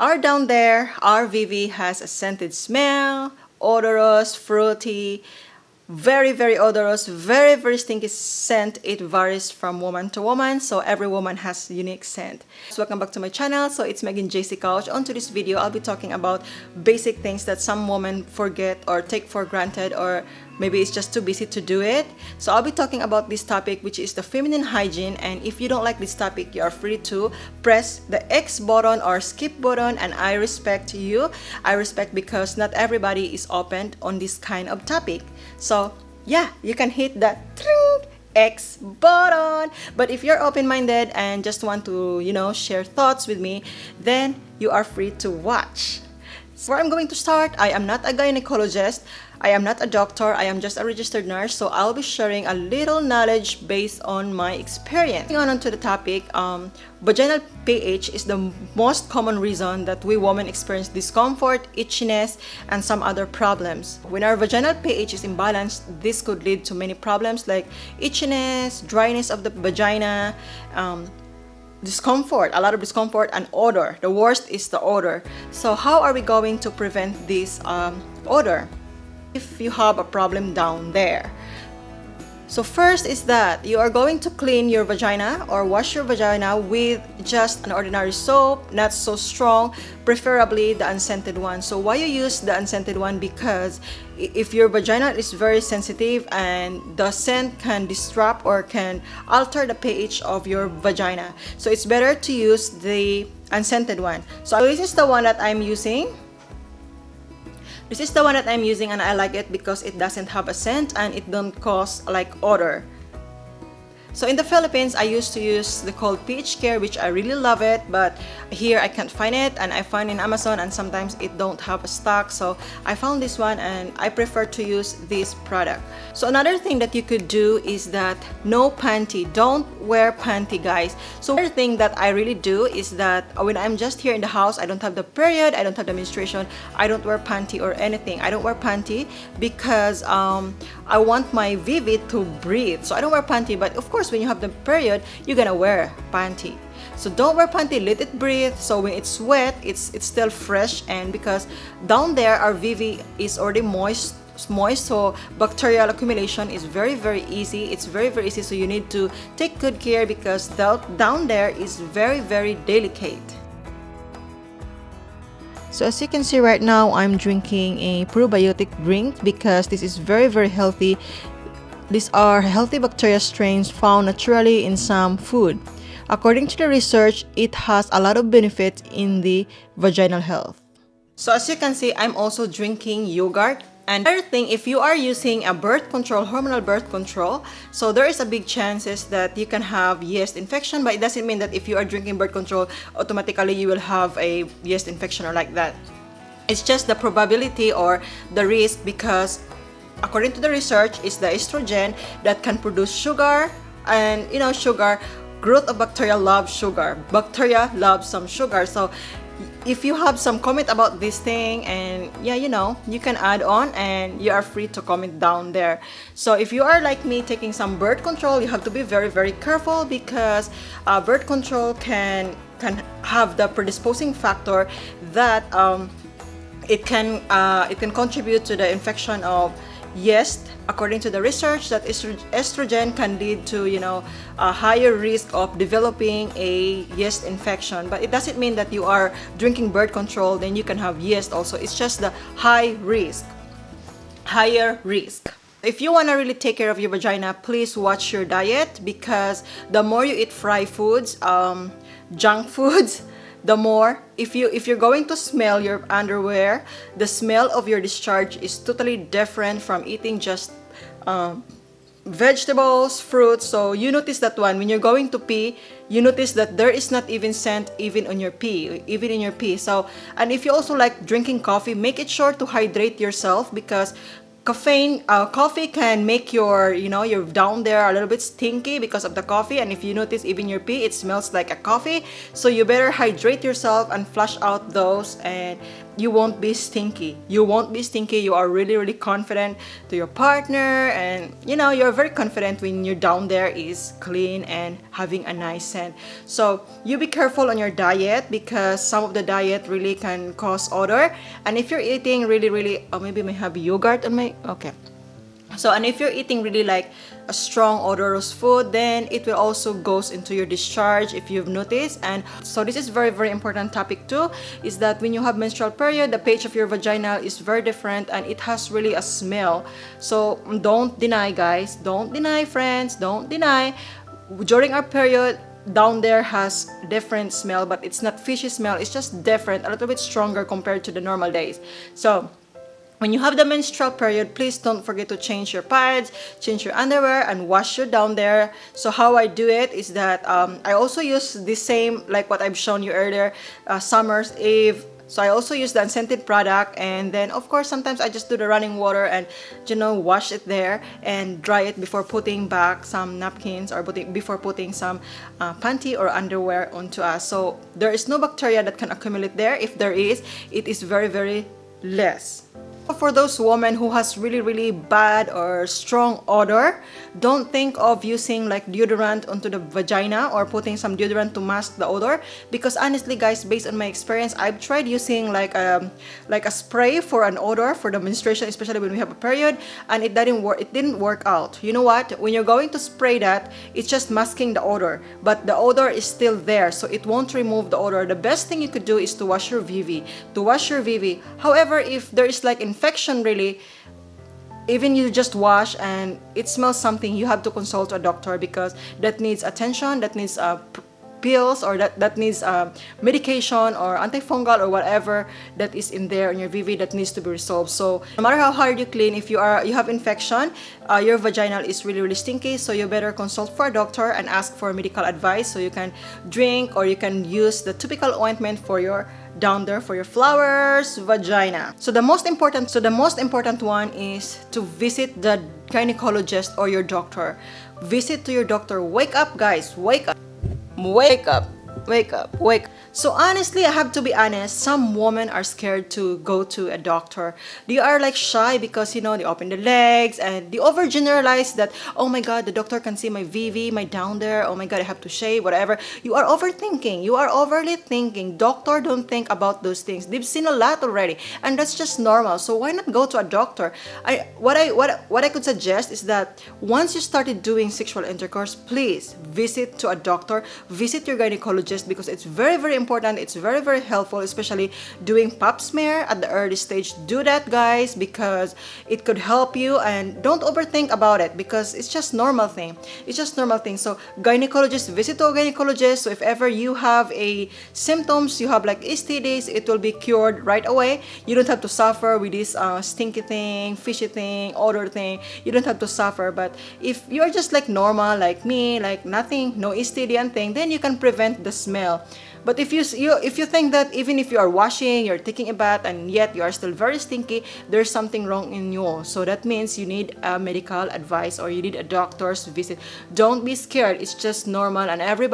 Our down there, our VV has a scented smell, odorous, fruity, very, very odorous, very, very stinky scent. It varies from woman to woman, so every woman has unique scent. So welcome back to my channel. So it's Megan JC Couch. On to this video, I'll be talking about basic things that some women forget or take for granted, or maybe it's just too busy to do it. So I'll be talking about this topic, which is the feminine hygiene. And if you don't like this topic, you are free to press the X button or skip button, and I respect you. I respect because not everybody is open on this kind of topic. So yeah, you can hit that X button. But if you're open-minded and just want to, share thoughts with me, then you are free to watch. So where I'm going to start, I am not a gynecologist, I am not a doctor, I am just a registered nurse, so I'll be sharing a little knowledge based on my experience. Going on to the topic, vaginal pH is the most common reason that we women experience discomfort, itchiness, and some other problems. When our vaginal pH is imbalanced, this could lead to many problems like itchiness, dryness of the vagina, discomfort, a lot of discomfort, and odor. The worst is the odor. So how are we going to prevent this odor if you have a problem down there? So first is that you are going to clean your vagina or wash your vagina with just an ordinary soap, not so strong, preferably the unscented one. So why you use the unscented one? Because if your vagina is very sensitive and the scent can disrupt or can alter the pH of your vagina, so it's better to use the unscented one. So this is the one that I'm using. This is the one that I'm using, and I like it because it doesn't have a scent and it don't cause like odor. So in the Philippines, I used to use the called pH Care, which I really love it, but here I can't find it, and I find in Amazon, and sometimes it don't have a stock. So I found this one and I prefer to use this product. So another thing that you could do is that no panty. Don't wear panty, guys. So another thing that I really do is that when I'm just here in the house, I don't have the period, I don't have the menstruation, I don't wear panty or anything. I don't wear panty because I want my VV to breathe. So I don't wear panty, but of course when you have the period, you're gonna wear panty. So don't wear panty, let it breathe. So when it's wet, it's still fresh, and because down there our VV is already moist, so bacterial accumulation is very, very easy. It's very, very easy, so you need to take good care because down there is very, very delicate. So as you can see right now, I'm drinking a probiotic drink because this is very, very healthy. These are healthy bacteria strains found naturally in some food. According to the research, it has a lot of benefits in the vaginal health. So as you can see, I'm also drinking yogurt. And another thing, if you are using a birth control, hormonal birth control, so there is a big chances that you can have yeast infection, but it doesn't mean that if you are drinking birth control, automatically you will have a yeast infection or like that. It's just the probability or the risk, because according to the research, it's the estrogen that can produce sugar, and sugar, growth of bacteria loves sugar. Bacteria love some sugar. So if you have some comment about this thing, and you can add on, and you are free to comment down there. So if you are like me taking some birth control, you have to be very, very careful because birth control can have the predisposing factor that it can contribute to the infection of yeast. According to the research, that estrogen can lead to a higher risk of developing a yeast infection, but it doesn't mean that you are drinking birth control then you can have yeast also. It's just the higher risk. If you want to really take care of your vagina, please watch your diet, because the more you eat fried foods, junk foods, the more, if you're going to smell your underwear, the smell of your discharge is totally different from eating just vegetables, fruits. So you notice that one when you're going to pee, you notice that there is not even scent even in your pee. So, and if you also like drinking coffee, make it sure to hydrate yourself, because coffee can make your down there a little bit stinky because of the coffee. And if you notice, even your pee, it smells like a coffee. So you better hydrate yourself and flush out those, and you won't be stinky. You won't be stinky. You are really, really confident to your partner, and you know, you're very confident when you're down there is clean and having a nice scent. So you be careful on your diet, because some of the diet really can cause odor. And if you're eating really, really, oh, maybe I may have yogurt on my, okay. So, and if you're eating really like a strong odorous food, then it will also goes into your discharge, if you've noticed. And so this is very, very important topic too, is that when you have menstrual period, the pH of your vagina is very different and it has really a smell. So don't deny, guys, don't deny, friends, don't deny. During our period, down there has different smell, but it's not fishy smell, it's just different, a little bit stronger compared to the normal days. So when you have the menstrual period, please don't forget to change your pads, change your underwear, and wash your down there. So how I do it is that I also use the same, like what I've shown you earlier, Summer's Eve. So I also use the unscented product, and then of course sometimes I just do the running water and, you know, wash it there and dry it before putting back some napkins, or before putting some panty or underwear onto us. So there is no bacteria that can accumulate there. If there is, it is very, very less. For those women who has really, really bad or strong odor, don't think of using like deodorant onto the vagina or putting some deodorant to mask the odor, because honestly, guys, based on my experience, I've tried using like a spray for an odor for the menstruation, especially when we have a period, and it didn't work. It didn't work out. You know what? When you're going to spray that, it's just masking the odor, but the odor is still there, so it won't remove the odor. The best thing you could do is to wash your VV. However, if there is like infection, really, even you just wash and it smells something, you have to consult a doctor, because that needs attention, that needs pills, or that needs medication or antifungal or whatever that is in there in your VV that needs to be resolved. So no matter how hard you clean, if you have infection, your vaginal is really, really stinky, so you better consult for a doctor and ask for medical advice, so you can drink or you can use the typical ointment for your down there, for your flowers vagina. So the most important one is to visit the gynecologist or your doctor. Visit to your doctor. Wake up, guys, wake up. Wake up, wake up, wake up. So honestly, I have to be honest, some women are scared to go to a doctor. They are like shy because, you know, they open their legs and they overgeneralize that, oh my god, the doctor can see my VV, my down there, oh my god, I have to shave, whatever. You are overthinking. You are overly thinking. Doctor don't think about those things. They've seen a lot already, and that's just normal. So why not go to a doctor? What I could suggest is that once you started doing sexual intercourse, please visit to a doctor, visit your gynecologist, because it's very, very important. It's very, very helpful, especially doing pap smear at the early stage. Do that, guys, because it could help you, and don't overthink about it, because it's just normal thing. It's just normal thing. So gynecologist, visit to a gynecologist. So if ever you have a symptoms, you have like STDs, it will be cured right away. You don't have to suffer with this stinky thing, fishy thing, odor thing. You don't have to suffer. But if you're just like normal, like me, like nothing, no STD and thing, then you can prevent the smell. But if you think that even if you are washing, you're taking a bath, and yet you are still very stinky, there's something wrong in you. So that means you need a medical advice, or you need a doctor's visit. Don't be scared. It's just normal, and every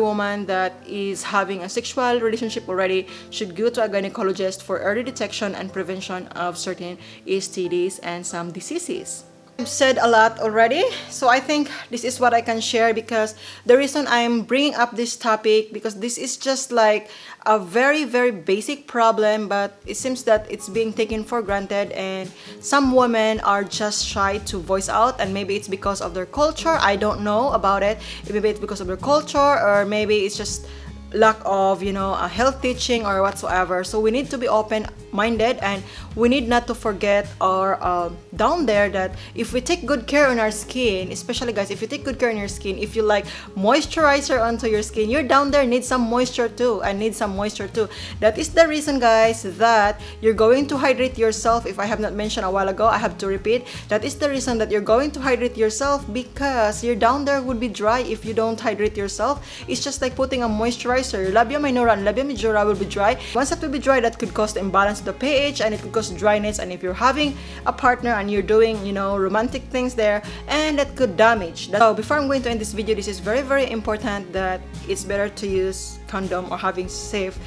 woman that is having a sexual relationship already should go to a gynecologist for early detection and prevention of certain STDs and some diseases. I've said a lot already, so I think this is what I can share, because the reason I'm bringing up this topic, because this is just like a very, very basic problem, but it seems that it's being taken for granted, and some women are just shy to voice out, and maybe it's because of their culture. I don't know about it. Maybe it's because of their culture, or maybe it's just lack of, you know, a health teaching or whatsoever. So we need to be open-minded, and we need not to forget our down there, that if we take good care on our skin, especially guys, if you take good care on your skin, if you like moisturizer onto your skin, your down there needs some moisture too, and needs some moisture too. That is the reason, guys, that you're going to hydrate yourself. If I have not mentioned a while ago, I have to repeat. That is the reason that you're going to hydrate yourself, because your down there would be dry if you don't hydrate yourself. It's just like putting a moisturizer moisturizer, your labia minora and labia majora will be dry. Once that will be dry, that could cause the imbalance of the pH and it could cause dryness. And if you're having a partner and you're doing, romantic things there, and that could damage. So before I'm going to end this video, this is very, very important that it's better to use condom or having safe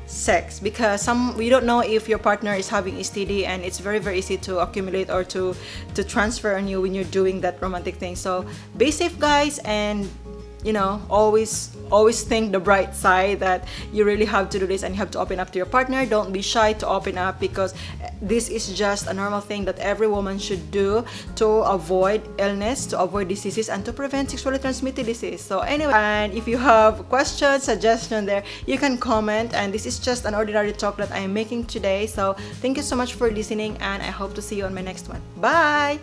sex, because we don't know if your partner is having STD, and it's very, very easy to accumulate or to transfer on you when you're doing that romantic thing. So be safe, guys, and always think the bright side that you really have to do this and you have to open up to your partner. Don't be shy to open up, because this is just a normal thing that every woman should do to avoid illness, to avoid diseases, and to prevent sexually transmitted disease. So anyway, and if you have questions, suggestions there, you can comment. And this is just an ordinary talk that I am making today. So thank you so much for listening, and I hope to see you on my next one. Bye!